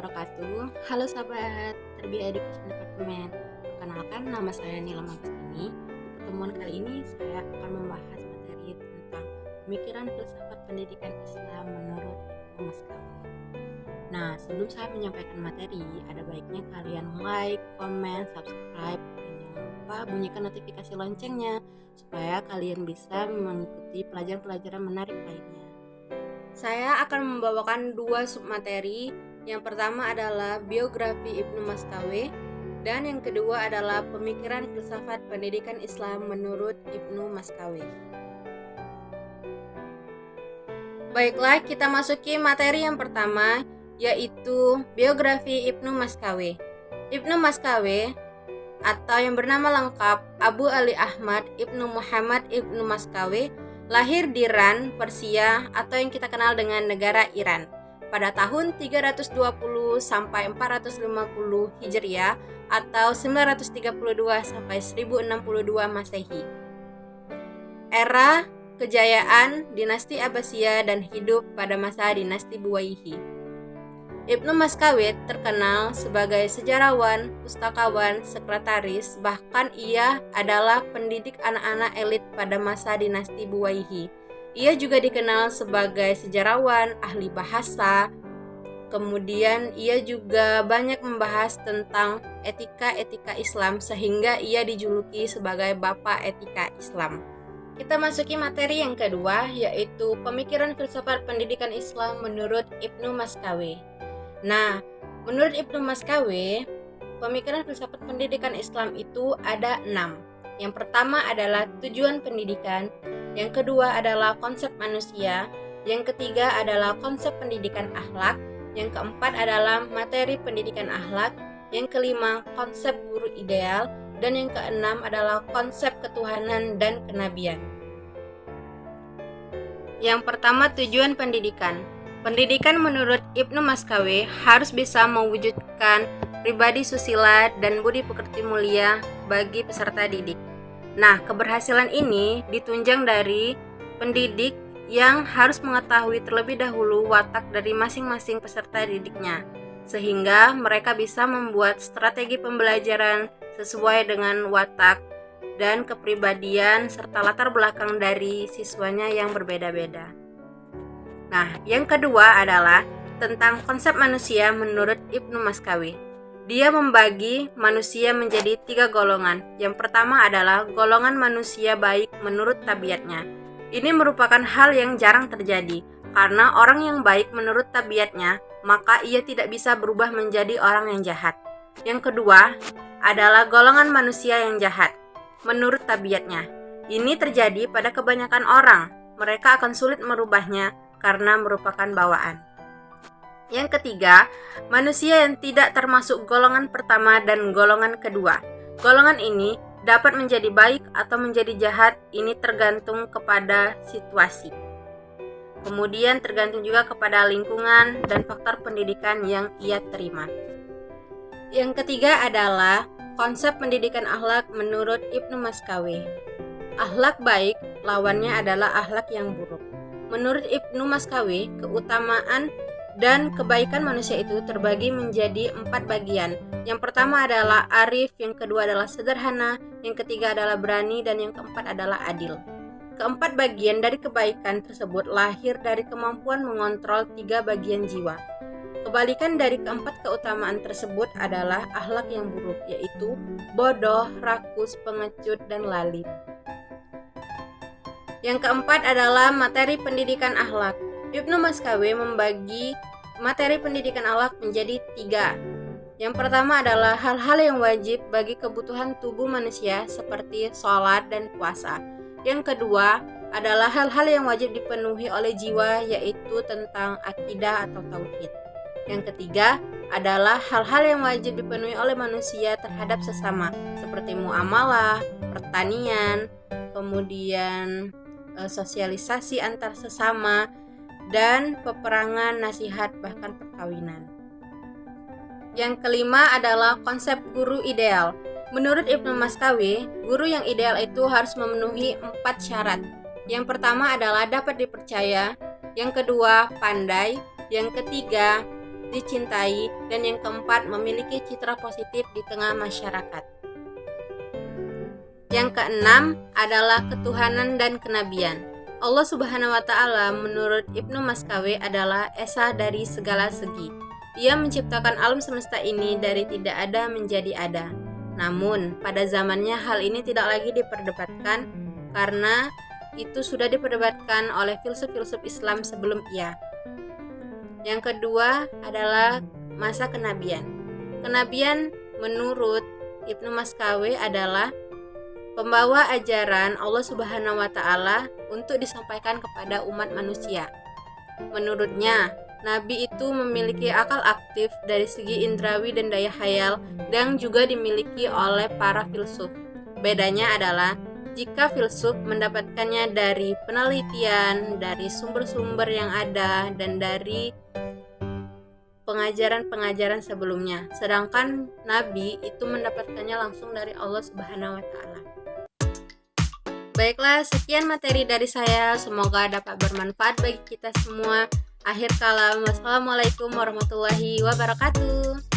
wabarakatuh. Halo sahabat Tarbiyah Education Department. Perkenalkan, nama saya Nila Magustini. Di pertemuan kali ini saya akan membahas materi tentang pemikiran filsafat pendidikan Islam menurut Ibnu Maskawi. Nah, sebelum saya menyampaikan materi, ada baiknya kalian like, comment, subscribe, dan jangan lupa bunyikan notifikasi loncengnya supaya kalian bisa mengikuti pelajaran-pelajaran menarik lainnya. Saya akan membawakan dua submateri. Yang pertama adalah biografi Ibnu Maskawi dan yang kedua adalah pemikiran filsafat pendidikan Islam menurut Ibnu Maskawi. Baiklah, kita masuki materi yang pertama, yaitu biografi Ibnu Maskawi. Ibnu Maskawi atau yang bernama lengkap Abu Ali Ahmad Ibnu Muhammad Ibnu Maskawi lahir di Iran, Persia atau yang kita kenal dengan negara Iran pada tahun 320 sampai 450 Hijriah atau 932 sampai 1062 Masehi. Era kejayaan dinasti Abbasiyah dan hidup pada masa dinasti Buwayhi. Ibnu Maskawi terkenal sebagai sejarawan, pustakawan, sekretaris, bahkan ia adalah pendidik anak-anak elit pada masa dinasti Buwayhi. Ia juga dikenal sebagai sejarawan, ahli bahasa. Kemudian ia juga banyak membahas tentang etika-etika Islam sehingga ia dijuluki sebagai Bapak Etika Islam. Kita masuki materi yang kedua, yaitu pemikiran filsafat pendidikan Islam menurut Ibnu Maskawi. Nah, menurut Ibnu Maskawi, pemikiran filsafat pendidikan Islam itu ada 6. Yang pertama adalah tujuan pendidikan, yang kedua adalah konsep manusia, yang ketiga adalah konsep pendidikan akhlak, yang keempat adalah materi pendidikan akhlak, yang kelima konsep guru ideal, dan yang keenam adalah konsep ketuhanan dan kenabian. Yang pertama, tujuan pendidikan. Pendidikan menurut Ibnu Maskawi harus bisa mewujudkan pribadi susila dan budi pekerti mulia bagi peserta didik. Nah, keberhasilan ini ditunjang dari pendidik yang harus mengetahui terlebih dahulu watak dari masing-masing peserta didiknya, sehingga mereka bisa membuat strategi pembelajaran sesuai dengan watak dan kepribadian serta latar belakang dari siswanya yang berbeda-beda. Nah, yang kedua adalah tentang konsep manusia menurut Ibnu Maskawi. Dia membagi manusia menjadi 3 golongan. Yang pertama adalah golongan manusia baik menurut tabiatnya. Ini merupakan hal yang jarang terjadi, karena orang yang baik menurut tabiatnya, maka ia tidak bisa berubah menjadi orang yang jahat. Yang kedua adalah golongan manusia yang jahat menurut tabiatnya. Ini terjadi pada kebanyakan orang. Mereka akan sulit merubahnya karena merupakan bawaan. Yang ketiga, manusia yang tidak termasuk golongan pertama dan golongan kedua. Golongan ini dapat menjadi baik atau menjadi jahat, ini tergantung kepada situasi. Kemudian tergantung juga kepada lingkungan dan faktor pendidikan yang ia terima. Yang ketiga adalah konsep pendidikan akhlak menurut Ibnu Maskawi. Akhlak baik, lawannya adalah akhlak yang buruk. Menurut Ibnu Maskawi, keutamaan dan kebaikan manusia itu terbagi menjadi 4 bagian. Yang pertama adalah arif, yang kedua adalah sederhana, yang ketiga adalah berani, dan yang keempat adalah adil. Keempat bagian dari kebaikan tersebut lahir dari kemampuan mengontrol 3 bagian jiwa. Kebalikan dari keempat keutamaan tersebut adalah akhlak yang buruk, yaitu bodoh, rakus, pengecut, dan lalim. Yang keempat adalah materi pendidikan akhlak. Ibnu Maskawi membagi materi pendidikan akhlak menjadi 3. Yang pertama adalah hal-hal yang wajib bagi kebutuhan tubuh manusia seperti sholat dan puasa. Yang kedua adalah hal-hal yang wajib dipenuhi oleh jiwa, yaitu tentang akidah atau tauhid. Yang ketiga adalah hal-hal yang wajib dipenuhi oleh manusia terhadap sesama, seperti muamalah, pertanian, kemudian sosialisasi antar sesama, dan peperangan, nasihat, bahkan perkawinan. Yang kelima adalah konsep guru ideal. Menurut Ibnu Maskawi, guru yang ideal itu harus memenuhi 4 syarat. Yang pertama adalah dapat dipercaya, yang kedua pandai, yang ketiga dicintai, dan yang keempat memiliki citra positif di tengah masyarakat. Yang keenam adalah ketuhanan dan kenabian. Allah Subhanahu wa Ta'ala menurut Ibnu Maskawi adalah esa dari segala segi. Ia menciptakan alam semesta ini dari tidak ada menjadi ada. Namun, pada zamannya hal ini tidak lagi diperdebatkan karena itu sudah diperdebatkan oleh filsuf-filsuf Islam sebelum ia. Yang kedua adalah masa kenabian. Kenabian menurut Ibnu Maskawi adalah pembawa ajaran Allah Subhanahu wa Ta'ala untuk disampaikan kepada umat manusia. Menurutnya, Nabi itu memiliki akal aktif dari segi indrawi dan daya khayal yang juga dimiliki oleh para filsuf. Bedanya adalah jika filsuf mendapatkannya dari penelitian, dari sumber-sumber yang ada, dan dari pengajaran-pengajaran sebelumnya. Sedangkan Nabi itu mendapatkannya langsung dari Allah Subhanahu wa Ta'ala. Baiklah, sekian materi dari saya. Semoga dapat bermanfaat bagi kita semua. Akhir kalam, wassalamualaikum warahmatullahi wabarakatuh.